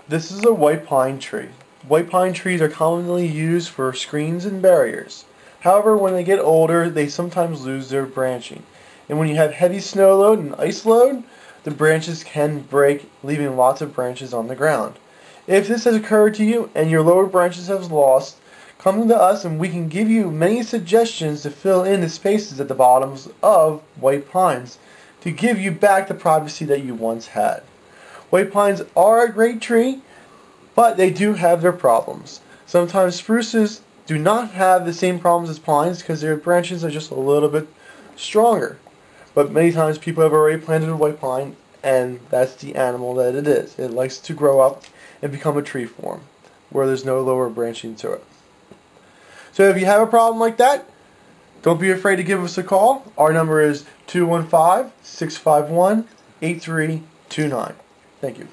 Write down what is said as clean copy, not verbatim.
This is a white pine tree. White pine trees are commonly used for screens and barriers. However, when they get older, they sometimes lose their branching. And when you have heavy snow load and ice load, the branches can break, leaving lots of branches on the ground. If this has occurred to you and your lower branches have lost, come to us and we can give you many suggestions to fill in the spaces at the bottoms of white pines to give you back the privacy that you once had. White pines are a great tree, but they do have their problems. Sometimes spruces do not have the same problems as pines because their branches are just a little bit stronger. But many times people have already planted a white pine, and that's the animal that it is. It likes to grow up and become a tree form where there's no lower branching to it. So if you have a problem like that, don't be afraid to give us a call. Our number is 215-651-8329. Thank you.